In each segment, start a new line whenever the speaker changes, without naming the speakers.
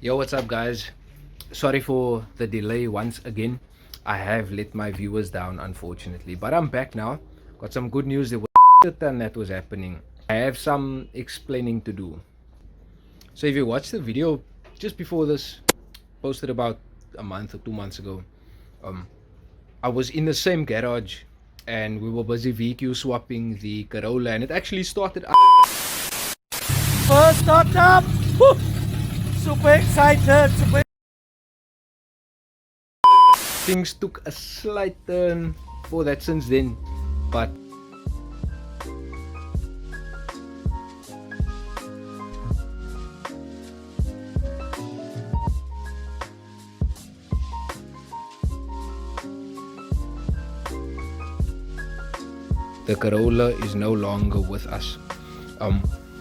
Yo, what's up, guys? Sorry for the delay once again. I have let my viewers down, unfortunately, but I'm back now. Got some good news. There was shit ton that was happening. I have some explaining to do. So, if you watched the video just before this, posted about a month or 2 months ago, um, I was in the same garage and we were busy VQ swapping the Corolla, and it actually started up.
First start up! Woo! Super excited!
Things took a slight turn for that since then, but the Corolla is no longer with us.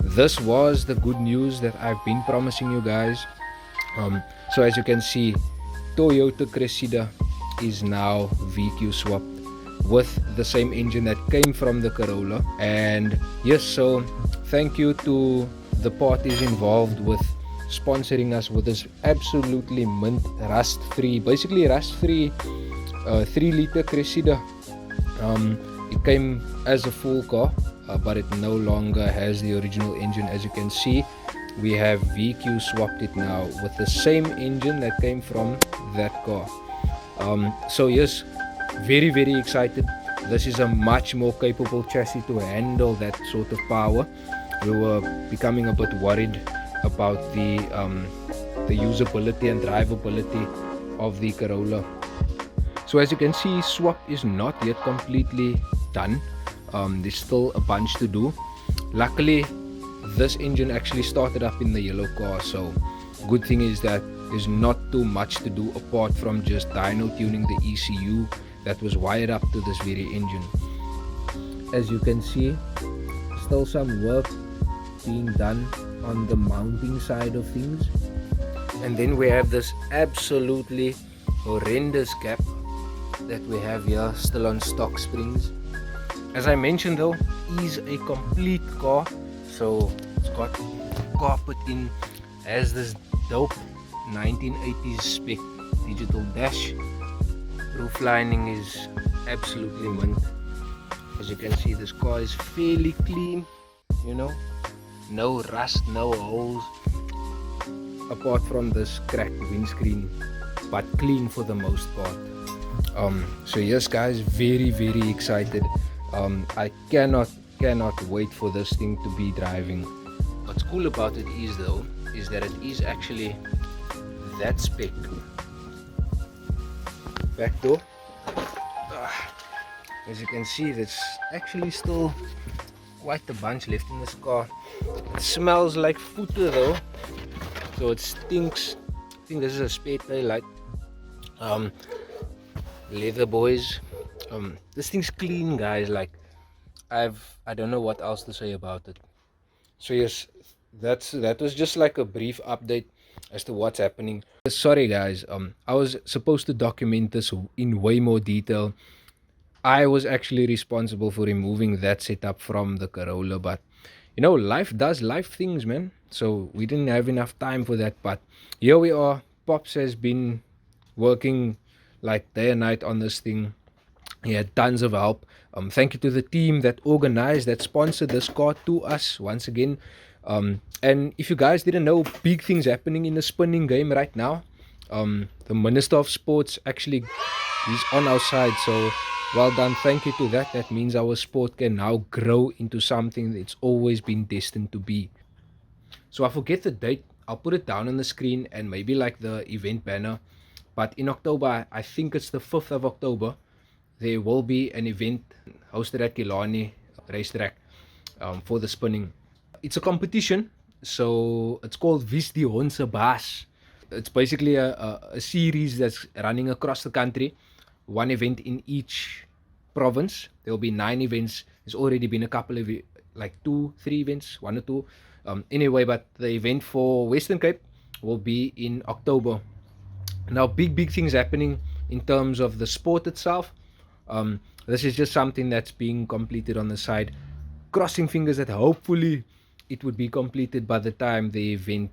This was the good news that I've been promising you guys. So as you can see, Toyota Cressida is now VQ swapped with the same engine that came from the Corolla. And yes, so thank you to the parties involved with sponsoring us with this absolutely mint rust-free, basically rust-free 3-liter Cressida. It came as a full car, but it no longer has the original engine. As you can see, we have VQ swapped it now with the same engine that came from that car. So yes, very excited. This is a much more capable chassis to handle that sort of power. We were becoming a bit worried about the usability and drivability of the Corolla. So as you can see, swap is not yet completely done. There's still a bunch to do. Luckily, this engine actually started up in the yellow car, so good thing is that there's not too much to do apart from just dyno tuning the ECU that was wired up to this very engine. As you can see, still some work being done on the mounting side of things. And then we have this absolutely horrendous gap that we have here, still on stock springs. As I mentioned though, is a complete car, so it's got carpet in, has this dope 1980s spec digital dash. Roof lining is absolutely mint. As you can see, this car is fairly clean, you know, no rust, no holes, apart from this cracked windscreen, but clean for the most part. So yes guys, very excited. I cannot wait for this thing to be driving. What's cool about it is though, is that it is actually that spec. Back door. As you can see, there's actually still quite a bunch left in this car. It smells like footer though, so it stinks. I think this is a spare tail light. Leather boys. This thing's clean, guys. Like I don't know what else to say about it. So yes, that was just like a brief update as to what's happening. Sorry guys, I was supposed to document this in way more detail. I was actually responsible for removing that setup from the Corolla, but you know, life does life things, man. So we didn't have enough time for that, but here we are. Pops has been working like day and night on this thing. He had tons of help. Thank you to the team that organized, that sponsored this car to us once again. And if you guys didn't know, big things happening in the spinning game right now. The Minister of Sports actually is on our side, so well done. Thank you to that. That means our sport can now grow into something it's always been destined to be. So I forget the date. I'll put it down on the screen and maybe like the event banner. But in October, I think it's the 5th of October, there will be an event hosted at Killarney racetrack for the spinning. It's a competition, so it's called Wie's die Honse Baas. It's basically a series that's running across the country, one event in each province. There will be 9 events. There's already been a couple of like 2-3 events, 1 or 2. Anyway, but the event for Western Cape will be in October. Now, big things happening in terms of the sport itself. This is just something that's being completed on the side. Crossing fingers that hopefully it would be completed by the time the event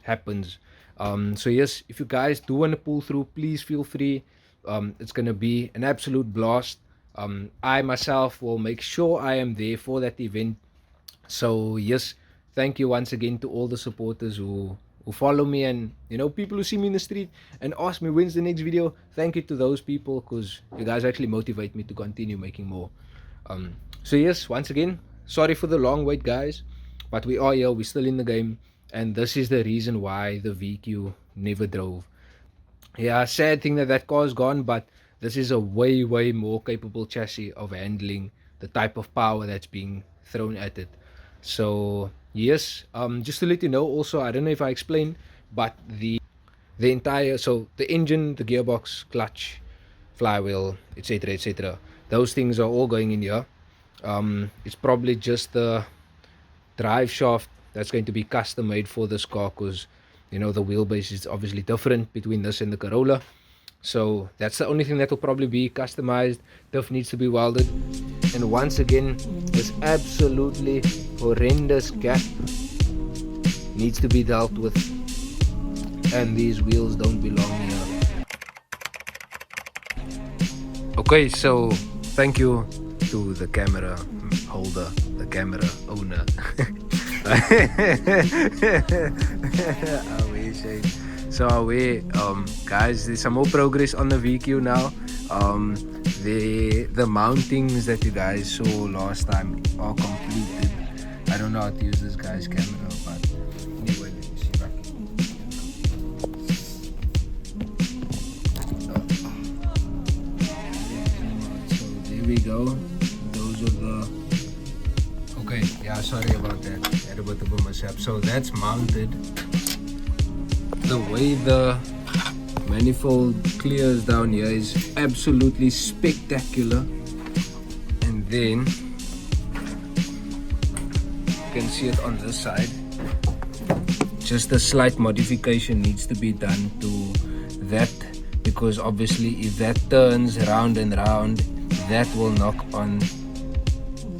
happens. So yes, if you guys do want to pull through, please feel free. It's gonna be an absolute blast. I myself will make sure I am there for that event. So yes, thank you once again to all the supporters who follow me, and people who see me in the street and ask me when's the next video. Thank you to those people, because you guys actually motivate me to continue making more. So yes, once again, sorry for the long wait, guys, but we are here, we're still in the game, and this is the reason why the VQ never drove. Yeah, sad thing that that car's gone, but this is a way more capable chassis of handling the type of power that's being thrown at it. So yes, just to let you know also, I don't know if I explained, but the entire, so the engine, the gearbox, clutch, flywheel, etc., those things are all going in here. It's probably just the drive shaft that's going to be custom made for this car, because the wheelbase is obviously different between this and the Corolla. So that's the only thing that will probably be customized. Diff needs to be welded, and once again, this absolutely horrendous gap needs to be dealt with, and these wheels don't belong here. Okay, so thank you to the camera holder, the camera owner. So guys, there's some more progress on the VQ now. The mountings that you guys saw last time are completed. I don't know how to use this guy's camera, but anyway, let me see if I can. So there we go. Those are the. Okay, yeah, sorry about that. I had a bit of a mishap. So that's mounted. The way the manifold clears down here is absolutely spectacular. And then you can see it on this side. Just a slight modification needs to be done to that, because obviously if that turns round and round, that will knock on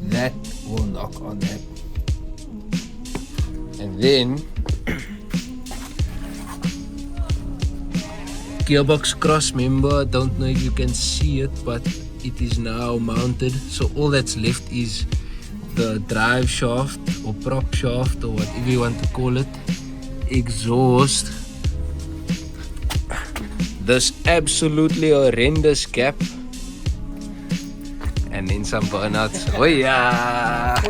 that, and then gearbox cross member, don't know if you can see it, but it is now mounted. So all that's left is the drive shaft or prop shaft, or whatever you want to call it, exhaust, this absolutely horrendous gap, and then some burnouts. Oh yeah,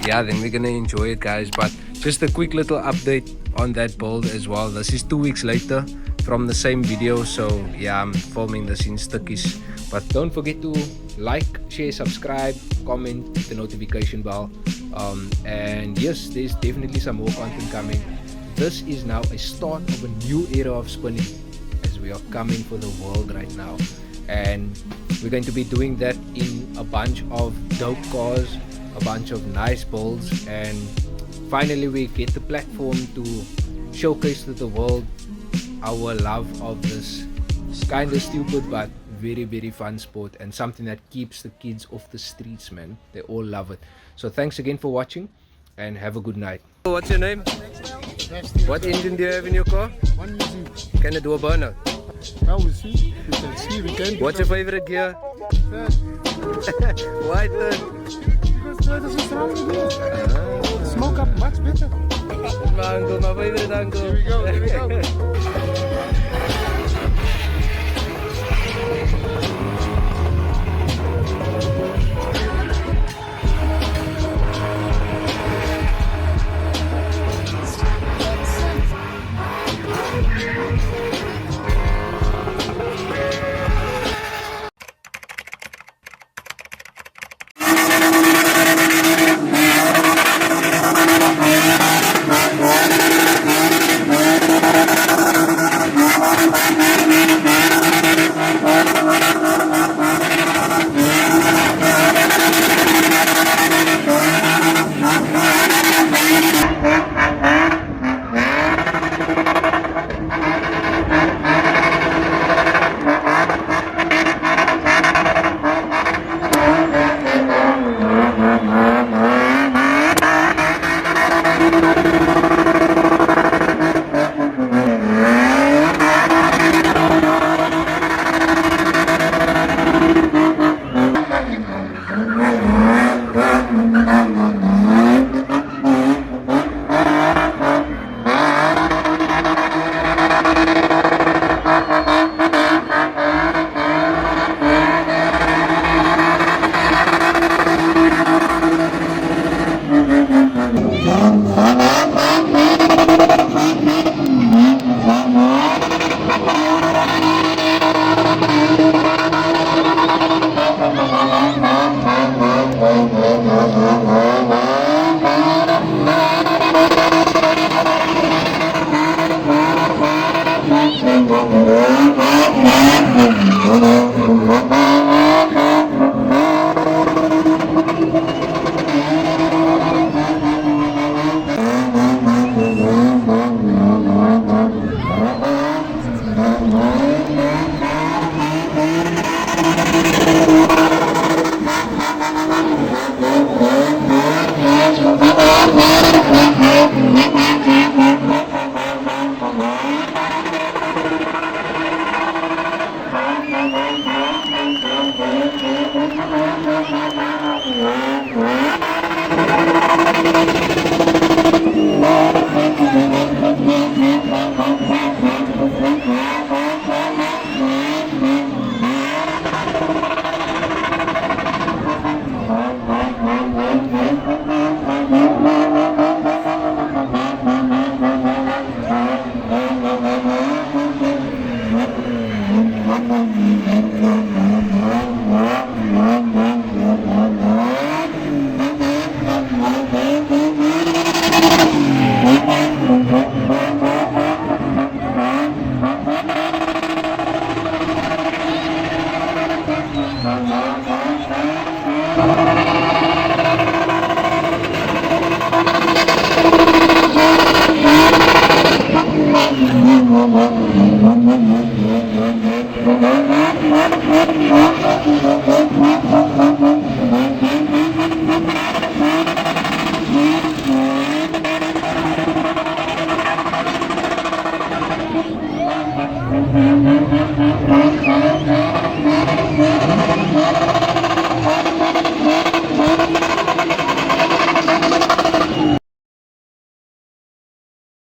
yeah, then we're gonna enjoy it, guys. But just a quick little update on that build as well. This is 2 weeks later from the same video, so yeah, I'm filming this in stickies. But don't forget to like, share, subscribe, comment, hit the notification bell, and yes, there's definitely some more content coming. This is now a start of a new era of spinning, as we are coming for the world right now, and we're going to be doing that in a bunch of dope cars, a bunch of nice builds, and finally we get the platform to showcase to the world our love of this kind of stupid but very fun sport, and something that keeps the kids off the streets, man. They all love it. So thanks again for watching, and have a good night. What's your name? What engine do you have in your car?
One using.
Can it do a burnout?
Now we see. We can see. We can.
What's your favorite gear?
Third.
Why third?
Because third is a strong gear. Smoke up much better.
My uncle, my favorite uncle.
Here we go. Here we go.